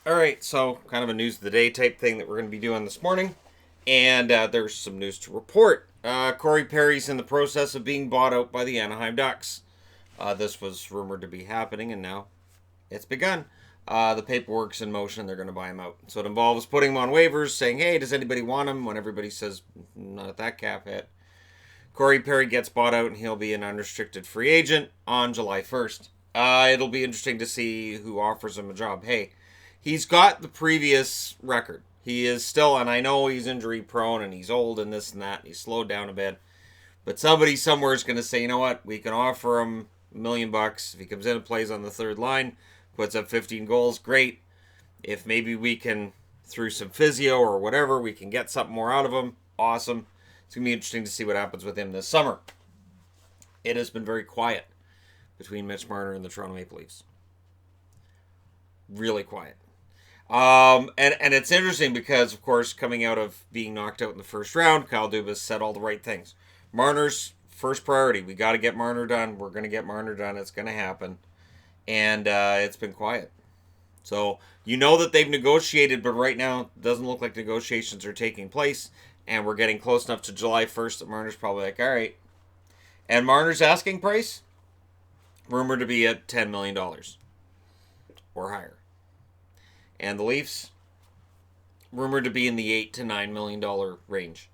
All right, so kind of a news of the day type thing that we're going to be doing this morning. And there's some news to report. Corey Perry's in the process of being bought out by the Anaheim Ducks. This was rumored to be happening, and now it's begun. The paperwork's in motion. They're going to buy him out. So it involves putting him on waivers, saying, hey, does anybody want him? When everybody says, not at that cap hit. Corey Perry gets bought out, and he'll be an unrestricted free agent on July 1st. It'll be interesting to see who offers him a job. Hey, he's got the previous record. He is still, and I know he's injury prone and he's old and this and that, and he's slowed down a bit. But somebody somewhere is going to say, you know what, we can offer him $1,000,000. If he comes in and plays on the third line, puts up 15 goals, great. If maybe we can, through some physio or whatever, we can get something more out of him, awesome. It's going to be interesting to see what happens with him this summer. It has been very quiet between Mitch Marner and the Toronto Maple Leafs. Really quiet. And it's interesting because, of course, coming out of being knocked out in the first round, Kyle Dubas said all the right things. Marner's first priority. We got to get Marner done. We're going to get Marner done. It's going to happen. And it's been quiet. So you know that they've negotiated, but right now it doesn't look like negotiations are taking place. And we're getting close enough to July 1st that Marner's probably like, all right. And Marner's asking price, rumored to be at $10 million or higher. And the Leafs, rumored to be in the $8 to $9 million range.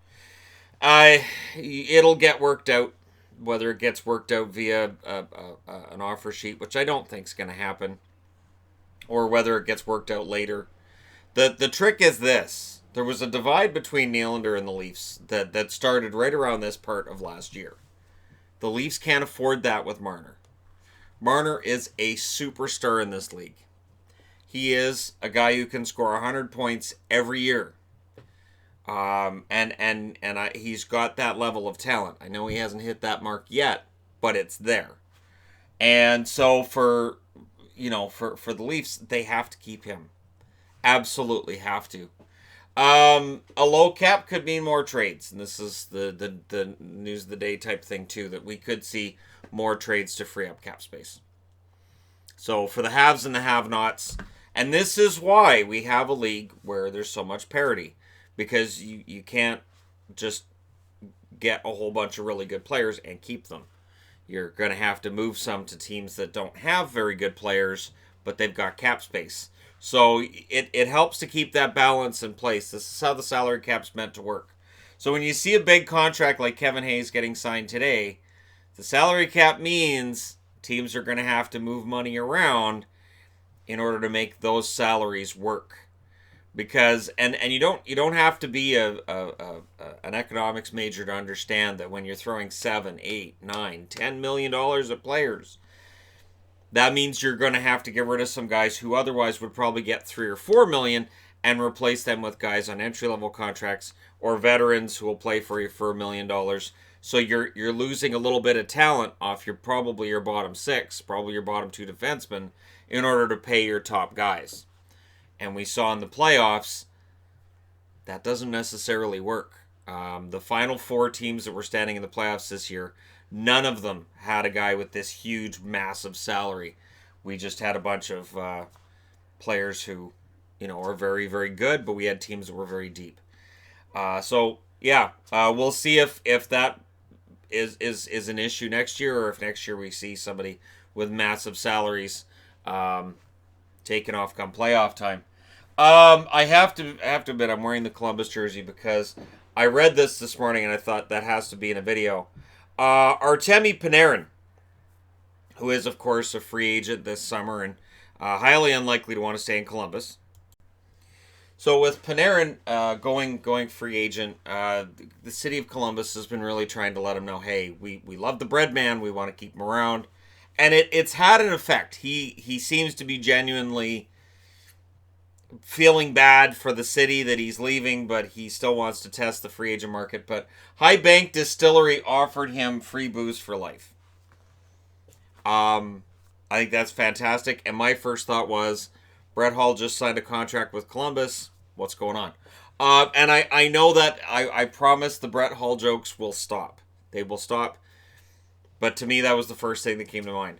It'll get worked out, whether it gets worked out via an offer sheet, which I don't think is going to happen, or whether it gets worked out later. The trick is this. There was a divide between Nylander and the Leafs that started right around this part of last year. The Leafs can't afford that with Marner. Marner is a superstar in this league. He is a guy who can score 100 points every year. He's got that level of talent. I know he hasn't hit that mark yet, but it's there. And so for the Leafs, they have to keep him. Absolutely have to. A low cap could mean more trades, and this is the news of the day type thing too, that we could see more trades to free up cap space. So for the haves and the have-nots, and this is why we have a league where there's so much parity, because you can't just get a whole bunch of really good players and keep them. You're going to have to move some to teams that don't have very good players, but they've got cap space. So it helps to keep that balance in place. This is how the salary cap's meant to work. So when you see a big contract like Kevin Hayes getting signed today, the salary cap means teams are going to have to move money around in order to make those salaries work. Because and you don't have to be an economics major to understand that when you're throwing $7, $8, $9, $10 million at players, that means you're going to have to get rid of some guys who otherwise would probably get $3 or $4 million and replace them with guys on entry-level contracts or veterans who will play for you for $1 million. So you're losing a little bit of talent off your bottom six, probably your bottom two defensemen, in order to pay your top guys. And we saw in the playoffs that doesn't necessarily work. The final four teams that were standing in the playoffs this year, none of them had a guy with this huge, massive salary. We just had a bunch of players who, are very, very good, but we had teams that were very deep. We'll see if that is an issue next year, or if next year we see somebody with massive salaries taken off come playoff time. I have to admit, I'm wearing the Columbus jersey because I read this morning and I thought that has to be in a video. Artemi Panarin, who is, of course, a free agent this summer and highly unlikely to want to stay in Columbus. So with Panarin going free agent, the city of Columbus has been really trying to let him know, hey, we love the bread man, we want to keep him around. And it's had an effect. He seems to be genuinely feeling bad for the city that he's leaving, but he still wants to test the free agent market. But High Bank Distillery offered him free booze for life. I think that's fantastic. And my first thought was, Brett Hull just signed a contract with Columbus. What's going on? And I know that I promise the Brett Hull jokes will stop. They will stop. But to me, that was the first thing that came to mind.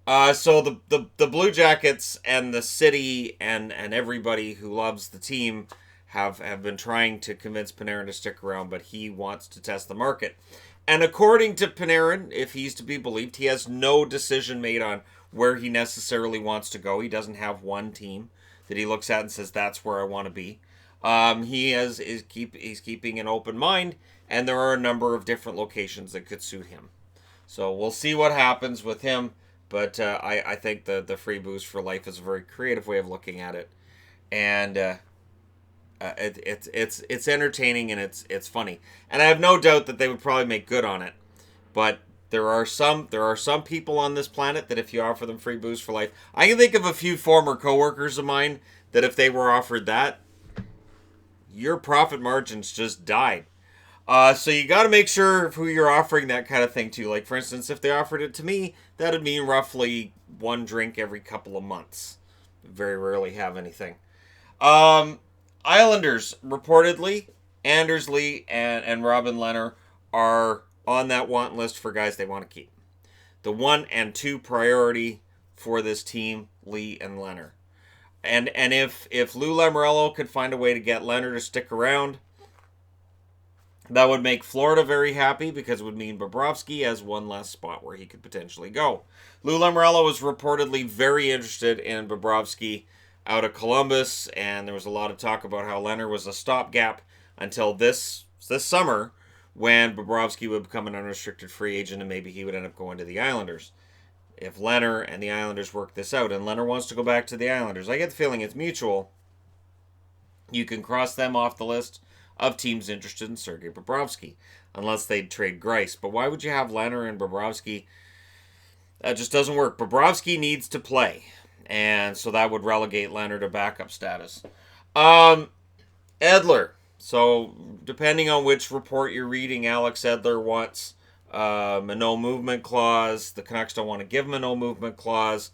So the Blue Jackets and the city and everybody who loves the team have been trying to convince Panarin to stick around, but he wants to test the market. And according to Panarin, if he's to be believed, he has no decision made on where he necessarily wants to go. He doesn't have one team that he looks at and says that's where I want to be. He's keeping an open mind, and there are a number of different locations that could suit him. So we'll see what happens with him. But I think the free booze for life is a very creative way of looking at it, and it's entertaining and it's funny. And I have no doubt that they would probably make good on it. But there are some people on this planet that if you offer them free booze for life, I can think of a few former coworkers of mine that if they were offered that, your profit margins just died. So you got to make sure who you're offering that kind of thing to. Like, for instance, if they offered it to me, that'd mean roughly one drink every couple of months. Very rarely have anything. Islanders, reportedly, Anders Lee and Robin Lehner are on that want list for guys they want to keep. The 1 and 2 priority for this team, Lee and Lehner. And if Lou Lamoriello could find a way to get Lehner to stick around, that would make Florida very happy because it would mean Bobrovsky has one less spot where he could potentially go. Lou Lamoriello was reportedly very interested in Bobrovsky out of Columbus, and there was a lot of talk about how Lehner was a stopgap until this summer when Bobrovsky would become an unrestricted free agent and maybe he would end up going to the Islanders. If Lehner and the Islanders work this out, and Lehner wants to go back to the Islanders, I get the feeling it's mutual. You can cross them off the list of teams interested in Sergei Bobrovsky, unless they'd trade Greiss. But why would you have Lehner and Bobrovsky? That just doesn't work. Bobrovsky needs to play, and so that would relegate Lehner to backup status. Edler. So, depending on which report you're reading, Alex Edler wants a no movement clause. The Canucks don't want to give him a no movement clause.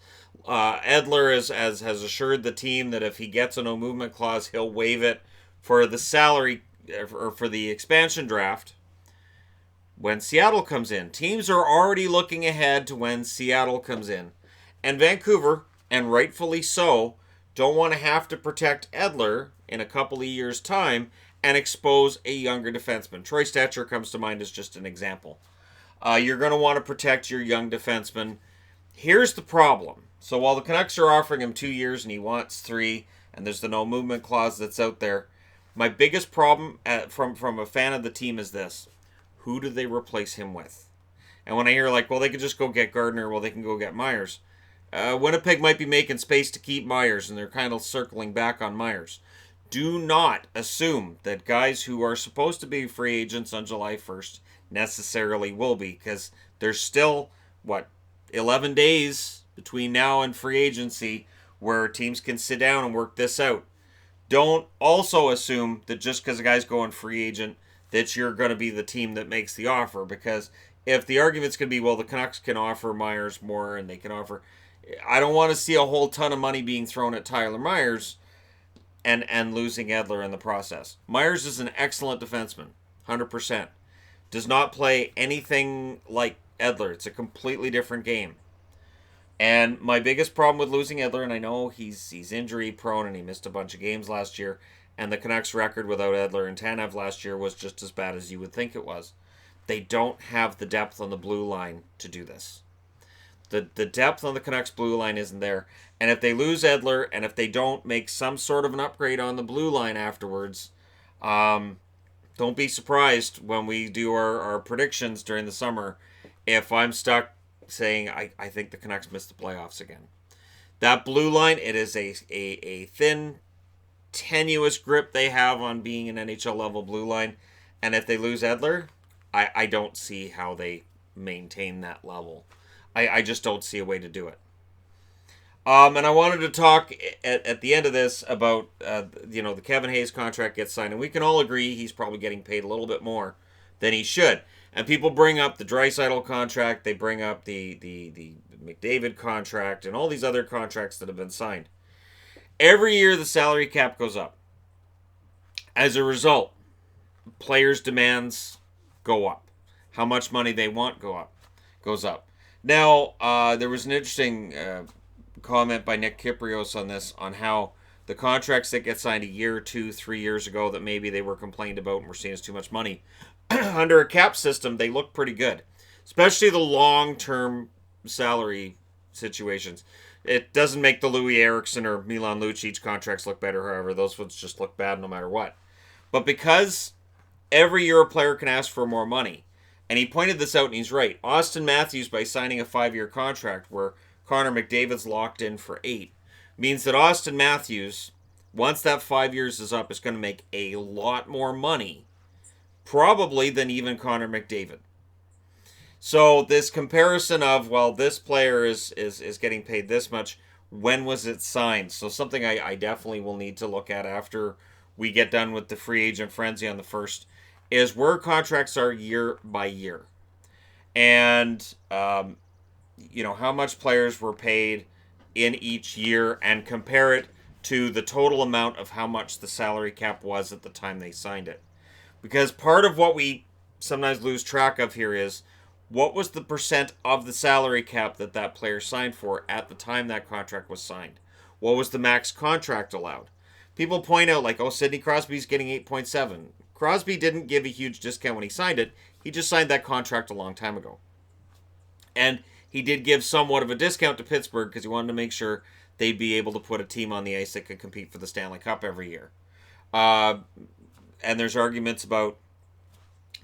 Edler has assured the team that if he gets a no movement clause, he'll waive it for the salary or for the expansion draft when Seattle comes in. Teams are already looking ahead to when Seattle comes in. And Vancouver, and rightfully so, don't want to have to protect Edler in a couple of years' time and expose a younger defenseman. Troy Stetcher comes to mind as just an example. You're going to want to protect your young defenseman. Here's the problem. So while the Canucks are offering him 2 years and he wants 3, and there's the no movement clause that's out there, my biggest problem from a fan of the team is this. Who do they replace him with? And when I hear like, well, they could just go get Gardner, well, they can go get Myers. Winnipeg might be making space to keep Myers, and they're kind of circling back on Myers. Do not assume that guys who are supposed to be free agents on July 1st necessarily will be, because there's still, 11 days between now and free agency where teams can sit down and work this out. Don't also assume that just because a guy's going free agent that you're going to be the team that makes the offer, because if the argument's going to be, well, the Canucks can offer Myers more and they can offer... I don't want to see a whole ton of money being thrown at Tyler Myers and losing Edler in the process. Myers is an excellent defenseman, 100%. Does not play anything like Edler. It's a completely different game. And my biggest problem with losing Edler, and I know he's injury prone and he missed a bunch of games last year, and the Canucks' record without Edler and Tanev last year was just as bad as you would think it was. They don't have the depth on the blue line to do this. The depth on the Canucks blue line isn't there. And if they lose Edler, and if they don't make some sort of an upgrade on the blue line afterwards, don't be surprised when we do our predictions during the summer if I'm stuck saying I think the Canucks missed the playoffs again. That blue line, it is a thin, tenuous grip they have on being an NHL level blue line. And if they lose Edler, I don't see how they maintain that level. I just don't see a way to do it. And I wanted to talk at the end of this about, the Kevin Hayes contract gets signed. And we can all agree he's probably getting paid a little bit more than he should. And people bring up the Draisaitl contract. They bring up the McDavid contract and all these other contracts that have been signed. Every year the salary cap goes up. As a result, players' demands go up. How much money they want goes up. Now, there was an interesting comment by Nick Kiprios on this, on how the contracts that get signed a year, 2, 3 years ago that maybe they were complained about and were seen as too much money, under a cap system, they look pretty good. Especially the long-term salary situations. It doesn't make the Louis Eriksson or Milan Lucic contracts look better, however. Those ones just look bad no matter what. But because every year a player can ask for more money, and he pointed this out and he's right. Austin Matthews, by signing a 5-year contract where Connor McDavid's locked in for 8, means that Austin Matthews, once that 5 years is up, is going to make a lot more money, probably, than even Connor McDavid. So this comparison of, well, this player is getting paid this much, when was it signed? So something I definitely will need to look at after we get done with the free agent frenzy on the 1st is where contracts are year by year. And, how much players were paid in each year, and compare it to the total amount of how much the salary cap was at the time they signed it. Because part of what we sometimes lose track of here is, what was the percent of the salary cap that player signed for at the time that contract was signed? What was the max contract allowed? People point out, like, oh, Sidney Crosby's getting 8.7. Crosby didn't give a huge discount when he signed it. He just signed that contract a long time ago. And he did give somewhat of a discount to Pittsburgh because he wanted to make sure they'd be able to put a team on the ice that could compete for the Stanley Cup every year. And there's arguments about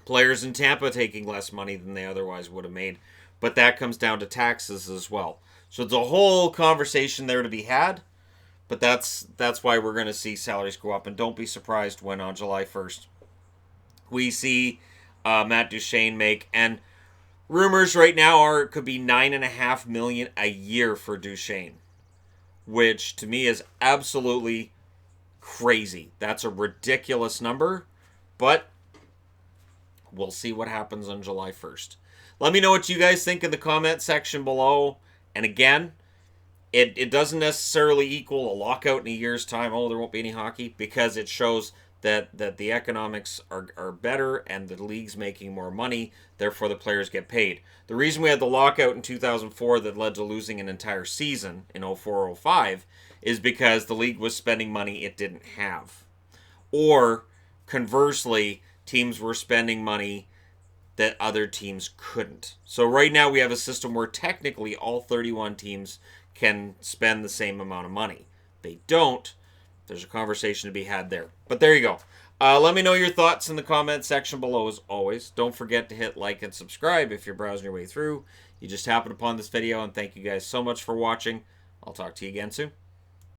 players in Tampa taking less money than they otherwise would have made, but that comes down to taxes as well. So it's a whole conversation there to be had, but that's why we're going to see salaries go up. And don't be surprised when on July 1st we see Matt Duchene make, and rumors right now are it could be $9.5 million a year for Duchene, which to me is absolutely crazy. That's a ridiculous number, but we'll see what happens on July 1st. Let me know what you guys think in the comment section below. And again, it doesn't necessarily equal a lockout in a year's time. Oh, there won't be any hockey, because it shows that the economics are better and the league's making more money. Therefore, the players get paid. The reason we had the lockout in 2004 that led to losing an entire season in 04-05 is because the league was spending money it didn't have. Or, conversely, teams were spending money that other teams couldn't. So right now we have a system where technically all 31 teams can spend the same amount of money. They don't. There's a conversation to be had there. But there you go. Let me know your thoughts in the comment section below as always. Don't forget to hit like and subscribe if you're browsing your way through. You just happened upon this video, and thank you guys so much for watching. I'll talk to you again soon.